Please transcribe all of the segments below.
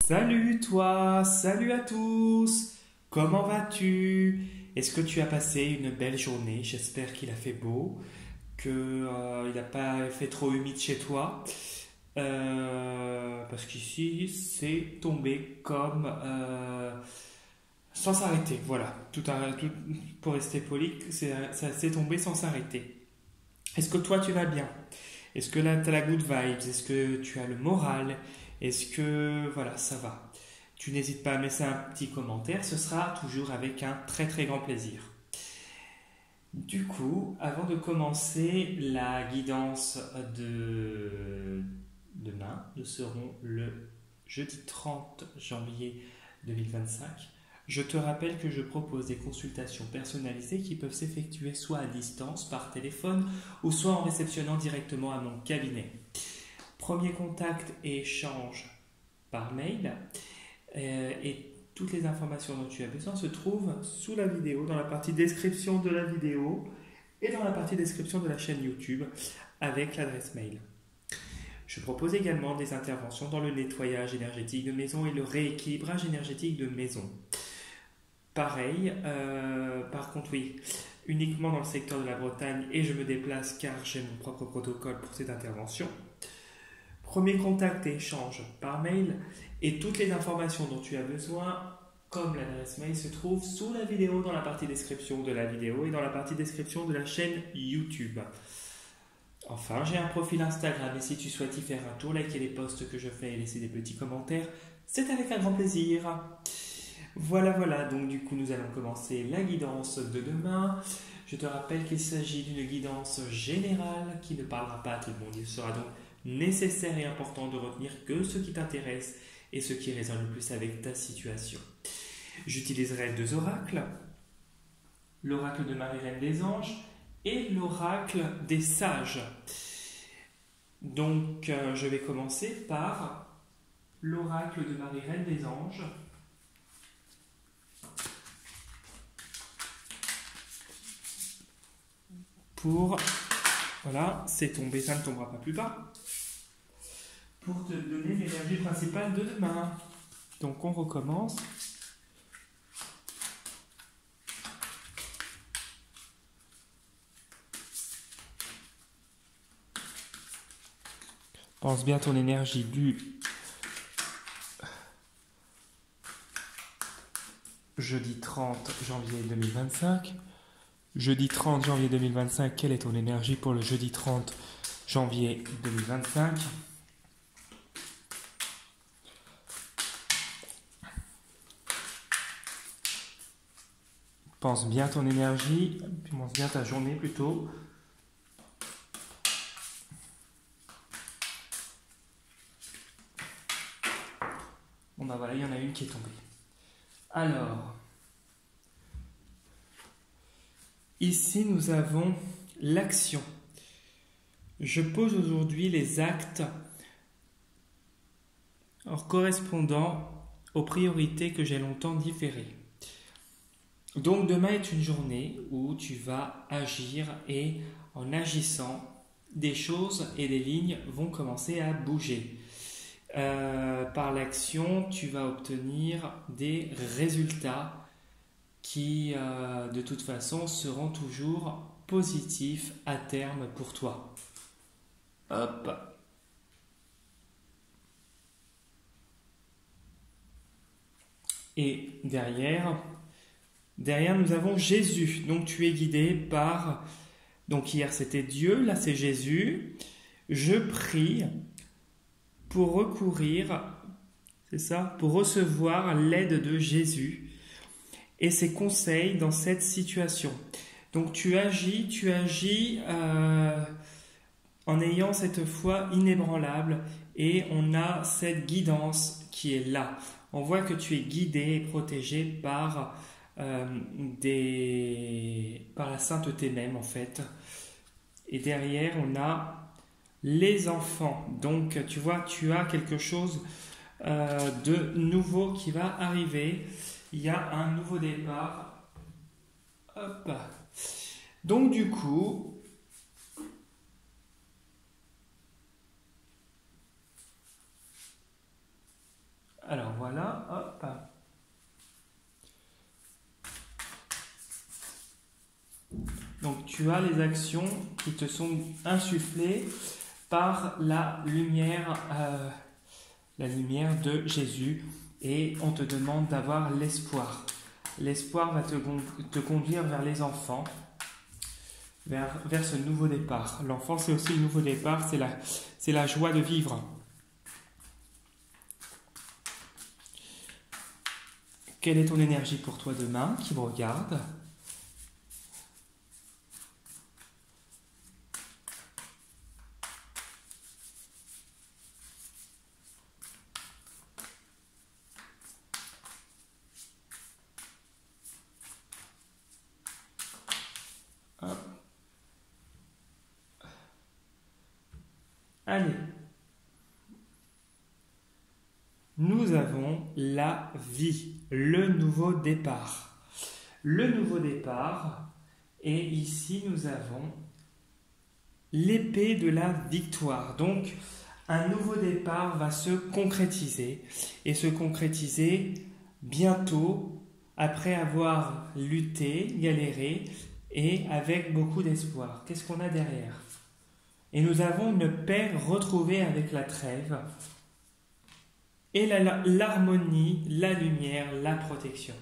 Salut toi, salut à tous. Comment vas-tu? Est-ce que tu as passé une belle journée? J'espère qu'il a fait beau, il n'a pas fait trop humide chez toi. Parce qu'ici, c'est tombé comme sans s'arrêter. Voilà, pour rester poli, ça s'est tombé sans s'arrêter. Est-ce que toi tu vas bien? Est-ce que là tu as la good vibes? Est-ce que tu as le moral? Est-ce que voilà, ça va? Tu n'hésites pas à me laisser un petit commentaire, ce sera toujours avec un très très grand plaisir. Du coup, avant de commencer la guidance de demain, nous serons le jeudi 30 janvier 2025. Je te rappelle que je propose des consultations personnalisées qui peuvent s'effectuer soit à distance, par téléphone, ou soit en réceptionnant directement à mon cabinet. Premier contact et échange par mail. Et toutes les informations dont tu as besoin se trouvent sous la vidéo, dans la partie description de la vidéo et dans la partie description de la chaîne YouTube avec l'adresse mail. Je propose également des interventions dans le nettoyage énergétique de maison et le rééquilibrage énergétique de maison. Pareil, par contre oui, uniquement dans le secteur de la Bretagne et je me déplace car j'ai mon propre protocole pour cette intervention. Premier contact et échange par mail et toutes les informations dont tu as besoin, comme l'adresse mail, se trouvent sous la vidéo dans la partie description de la vidéo et dans la partie description de la chaîne YouTube. Enfin, j'ai un profil Instagram et si tu souhaites y faire un tour, liker les posts que je fais et laisser des petits commentaires, c'est avec un grand plaisir. Voilà, donc du coup nous allons commencer la guidance de demain. Je te rappelle qu'il s'agit d'une guidance générale qui ne parlera pas à tout le monde. Il sera donc nécessaire et important de retenir que ce qui t'intéresse et ce qui résonne le plus avec ta situation. J'utiliserai deux oracles, l'oracle de Marie-Reine des Anges et l'oracle des Sages. Donc je vais commencer par l'oracle de Marie-Reine des Anges. Voilà, c'est tombé, ça ne tombera pas plus bas. Pour te donner l'énergie principale de demain. Donc on recommence. Pense bien à ton énergie du jeudi 30 janvier 2025. Jeudi 30 janvier 2025, quelle est ton énergie pour le jeudi 30 janvier 2025? Pense bien ton énergie, pense bien ta journée plutôt. Bon bah voilà, il y en a une qui est tombée. Alors, ici nous avons l'action. Je pose aujourd'hui les actes correspondant aux priorités que j'ai longtemps différées. Donc demain est une journée où tu vas agir et en agissant, des choses et des lignes vont commencer à bouger. Par l'action, tu vas obtenir des résultats qui, de toute façon, seront toujours positifs à terme pour toi. Hop. Et derrière, nous avons Jésus. Donc tu es guidé par... Donc hier c'était Dieu, là c'est Jésus. Je prie pour recourir, c'est ça, pour recevoir l'aide de Jésus et ses conseils dans cette situation. Donc tu agis en ayant cette foi inébranlable et on a cette guidance qui est là. On voit que tu es guidé et protégé par la sainteté même en fait. Et derrière on a les enfants. Donc tu vois, tu as quelque chose de nouveau qui va arriver. Il y a un nouveau départ. Hop. Donc du coup, Alors voilà, hop. Donc tu as les actions qui te sont insufflées par la lumière de Jésus, et on te demande d'avoir l'espoir. L'espoir va te conduire vers les enfants, vers ce nouveau départ. L'enfant, c'est aussi le nouveau départ, c'est la joie de vivre. Quelle est ton énergie pour toi demain, qui me regarde? Hop. Allez. Nous avons la vie, le nouveau départ. Le nouveau départ, et ici nous avons l'épée de la victoire. Donc, un nouveau départ va se concrétiser, et se concrétiser bientôt, après avoir lutté, galéré, et avec beaucoup d'espoir. Qu'est-ce qu'on a derrière? Et nous avons une paix retrouvée avec la trêve, et l'harmonie, la lumière, la protection.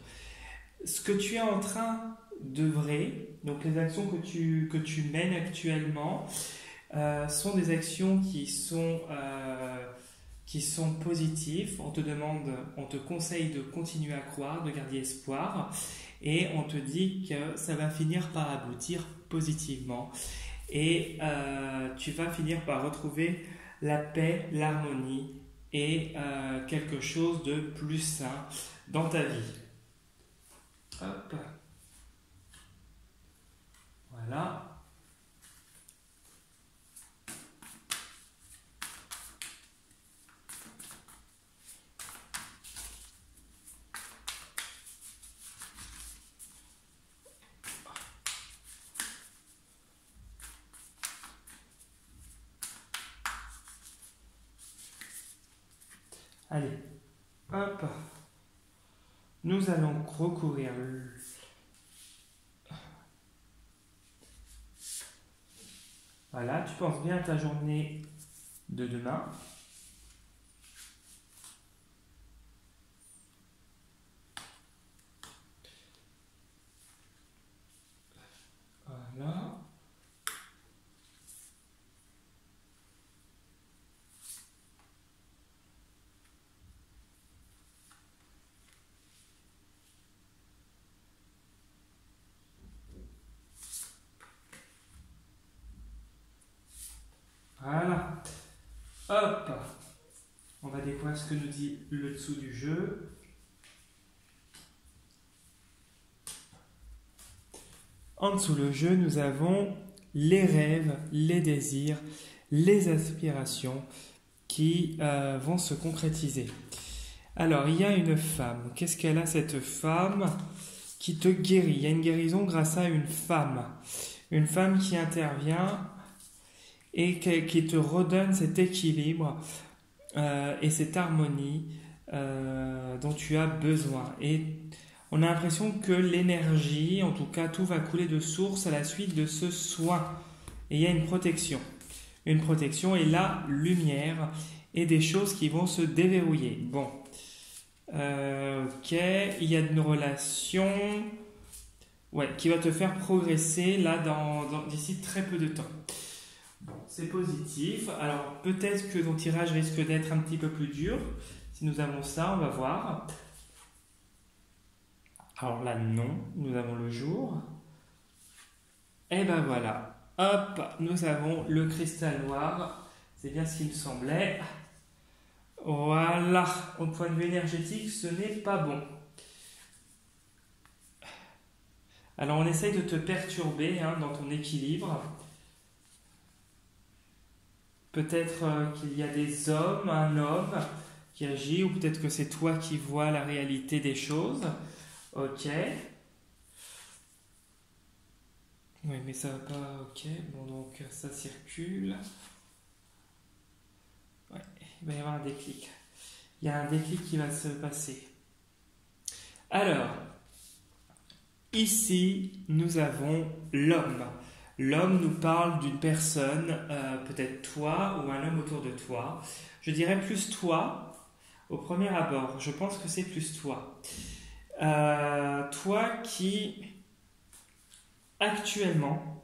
Ce que tu es en train d'œuvrer, donc les actions que tu mènes actuellement, sont des actions qui sont positives. On te conseille de continuer à croire, de garder espoir, et on te dit que ça va finir par aboutir positivement. Et tu vas finir par retrouver la paix, l'harmonie, et quelque chose de plus sain dans ta vie. Hop. Voilà. Allez, hop. Nous allons recourir. Voilà, tu penses bien à ta journée de demain. Voilà. Voilà. Hop. On va découvrir ce que nous dit le dessous du jeu. En dessous le jeu, nous avons les rêves, les désirs, les aspirations qui vont se concrétiser. Alors, il y a une femme. Qu'est-ce qu'elle a, cette femme qui te guérit? Il y a une guérison grâce à une femme. Une femme qui intervient et qui te redonne cet équilibre et cette harmonie dont tu as besoin. Et on a l'impression que l'énergie, en tout cas tout va couler de source à la suite de ce soin. Et il y a une protection. Une protection et la lumière et des choses qui vont se déverrouiller. Bon. Ok, il y a une relation qui va te faire progresser là d'ici très peu de temps. Bon, c'est positif. Alors peut-être que ton tirage risque d'être un petit peu plus dur. Si nous avons ça, on va voir. Alors là, non, nous avons le jour. Et ben voilà. Hop, nous avons le cristal noir. C'est bien ce qui me semblait. Voilà. Au point de vue énergétique, ce n'est pas bon. Alors on essaye de te perturber dans ton équilibre. Peut-être qu'il y a des hommes, un homme qui agit, ou peut-être que c'est toi qui vois la réalité des choses. Ok. Oui, mais ça va pas. Ok. Bon, donc ça circule. Ouais, il va y avoir un déclic. Il y a un déclic qui va se passer. Alors, ici, nous avons l'homme. L'homme nous parle d'une personne, peut-être toi ou un homme autour de toi. Je dirais plus toi au premier abord. Je pense que c'est plus toi. Toi qui, actuellement,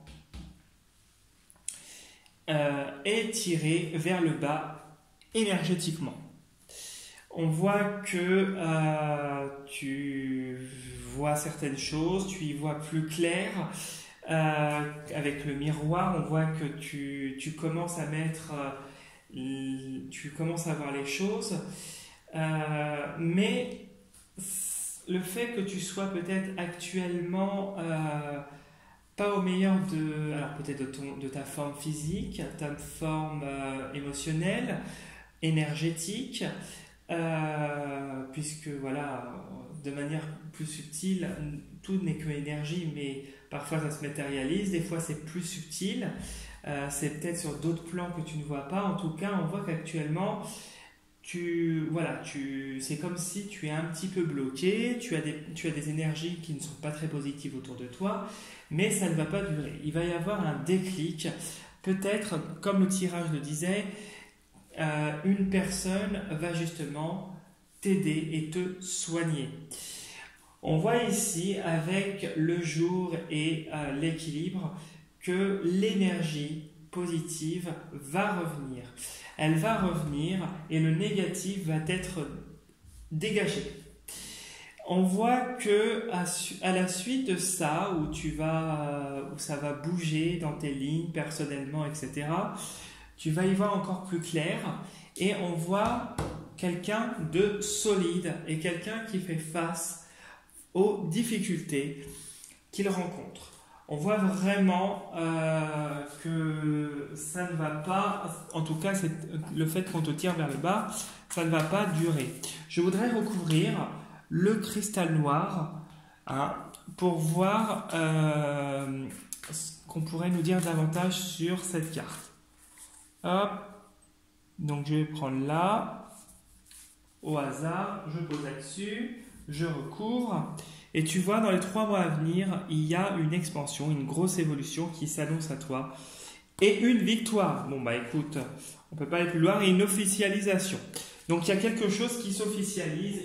est tiré vers le bas énergétiquement. On voit que tu vois certaines choses, tu y vois plus clair. Avec le miroir, on voit que tu commences à mettre, tu commences à voir les choses. Mais le fait que tu sois peut-être actuellement pas au meilleur alors peut-être de ta forme physique, ta forme émotionnelle, énergétique, puisque voilà, de manière plus subtile, tout n'est que énergie, mais parfois ça se matérialise, des fois c'est plus subtil, c'est peut-être sur d'autres plans que tu ne vois pas. En tout cas, on voit qu'actuellement, c'est comme si tu es un petit peu bloqué, tu as des énergies qui ne sont pas très positives autour de toi, mais ça ne va pas durer. Il va y avoir un déclic, peut-être, comme le tirage le disait, une personne va justement t'aider et te soigner. On voit ici, avec le jour et l'équilibre, que l'énergie positive va revenir. Elle va revenir et le négatif va être dégagé. On voit que à la suite de ça, où ça va bouger dans tes lignes personnellement, etc., tu vas y voir encore plus clair et on voit quelqu'un de solide et quelqu'un qui fait face aux difficultés qu'il rencontre. On voit vraiment que ça ne va pas, en tout cas le fait qu'on te tire vers le bas, ça ne va pas durer. Je voudrais recouvrir le cristal noir pour voir ce qu'on pourrait nous dire davantage sur cette carte. Hop, donc je vais prendre là, au hasard, je pose là-dessus, je recouvre. Et tu vois, dans les 3 mois à venir, il y a une expansion, une grosse évolution qui s'annonce à toi. Et une victoire. Bon, bah écoute, on ne peut pas aller plus loin. Et une officialisation. Donc, il y a quelque chose qui s'officialise,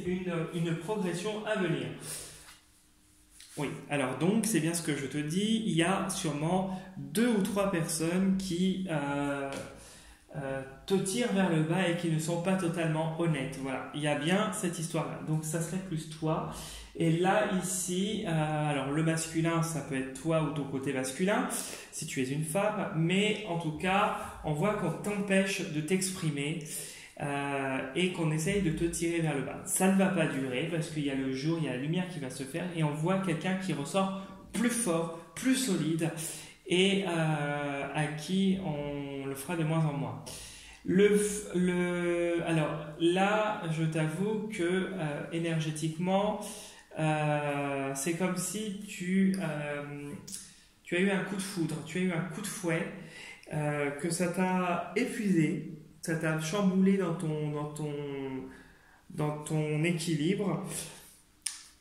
une progression à venir. Oui, alors donc, c'est bien ce que je te dis. Il y a sûrement 2 ou 3 personnes qui te tirent vers le bas et qui ne sont pas totalement honnêtes. Voilà, il y a bien cette histoire-là. Donc, ça serait plus toi. Et là, ici, alors le masculin, ça peut être toi ou ton côté masculin, si tu es une femme, mais en tout cas, on voit qu'on t'empêche de t'exprimer et qu'on essaye de te tirer vers le bas. Ça ne va pas durer parce qu'il y a le jour, il y a la lumière qui va se faire et on voit quelqu'un qui ressort plus fort, plus solide et à qui on le fera de moins en moins. Alors là, je t'avoue que énergétiquement, c'est comme si tu as eu un coup de foudre, tu as eu un coup de fouet, que ça t'a épuisé, ça t'a chamboulé dans ton équilibre,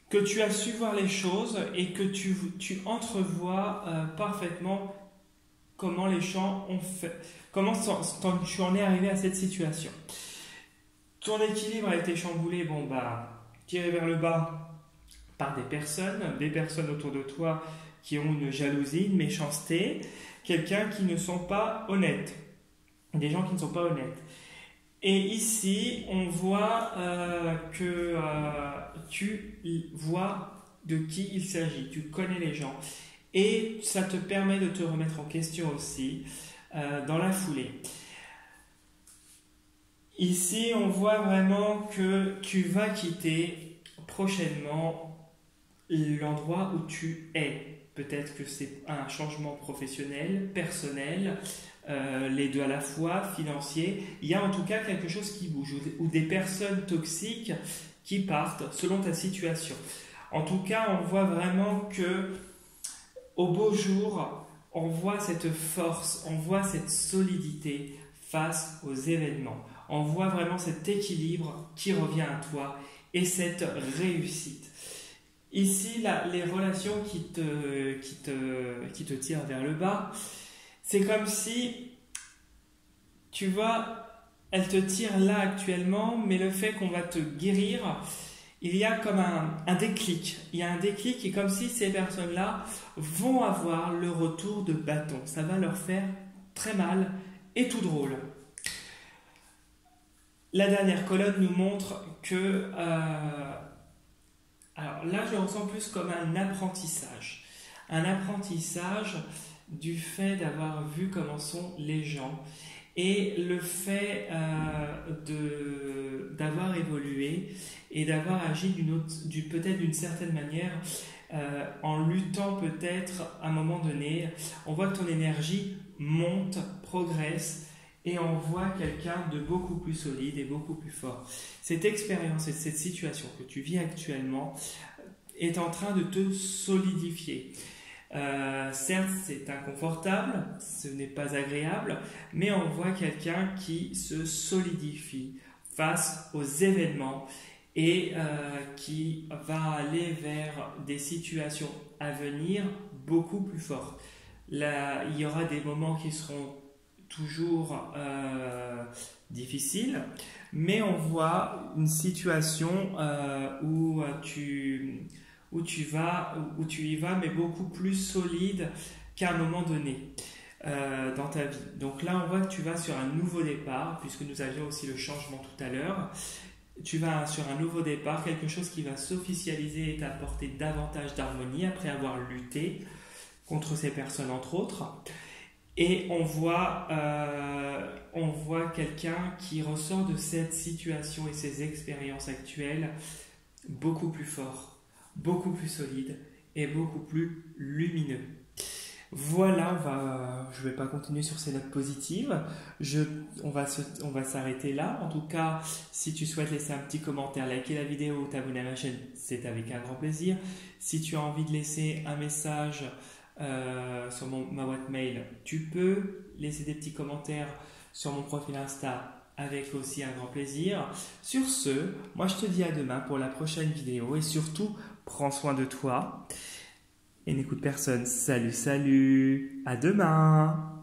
que tu as su voir les choses et que tu entrevois parfaitement comment les gens ont fait, comment tu en es arrivé à cette situation. Ton équilibre a été chamboulé, tiré vers le bas par des personnes autour de toi qui ont une jalousie, une méchanceté, quelqu'un qui ne sont pas honnêtes, des gens qui ne sont pas honnêtes. Et ici, on voit que tu vois de qui il s'agit, tu connais les gens. Et ça te permet de te remettre en question aussi dans la foulée. Ici, on voit vraiment que tu vas quitter prochainement l'endroit où tu es. Peut-être que c'est un changement professionnel, personnel, les deux à la fois, financier. Il y a en tout cas quelque chose qui bouge ou des personnes toxiques qui partent selon ta situation. En tout cas, on voit vraiment que au beau jour, on voit cette force, on voit cette solidité face aux événements. On voit vraiment cet équilibre qui revient à toi et cette réussite. Ici, là, les relations qui te tirent vers le bas, c'est comme si, tu vois, elles te tirent là actuellement, mais le fait qu'on va te guérir, il y a comme un déclic. Il y a un déclic et comme si ces personnes-là vont avoir le retour de bâton. Ça va leur faire très mal et tout drôle. La dernière colonne nous montre que... alors là, je le ressens plus comme un apprentissage. Un apprentissage du fait d'avoir vu comment sont les gens et le fait d'avoir évolué et d'avoir agi peut-être d'une certaine manière en luttant peut-être à un moment donné. On voit que ton énergie monte, progresse et on voit quelqu'un de beaucoup plus solide et beaucoup plus fort. Cette expérience et cette situation que tu vis actuellement est en train de te solidifier. Certes, c'est inconfortable, ce n'est pas agréable, mais on voit quelqu'un qui se solidifie face aux événements et qui va aller vers des situations à venir beaucoup plus fortes. Là, il y aura des moments qui seront toujours difficiles, mais on voit une situation où tu y vas, mais beaucoup plus solide qu'à un moment donné dans ta vie. Donc là, on voit que tu vas sur un nouveau départ, puisque nous avions aussi le changement tout à l'heure. Tu vas sur un nouveau départ, quelque chose qui va s'officialiser et t'apporter davantage d'harmonie après avoir lutté contre ces personnes, entre autres. Et on voit quelqu'un qui ressort de cette situation et ces expériences actuelles beaucoup plus fort, beaucoup plus solide et beaucoup plus lumineux. Voilà, je ne vais pas continuer sur ces notes positives. On va s'arrêter là. En tout cas, si tu souhaites laisser un petit commentaire, liker la vidéo ou t'abonner à ma chaîne, c'est avec un grand plaisir. Si tu as envie de laisser un message sur ma boîte mail, tu peux laisser des petits commentaires sur mon profil Insta avec aussi un grand plaisir. Sur ce, moi je te dis à demain pour la prochaine vidéo et surtout, prends soin de toi et n'écoute personne. Salut, salut, à demain!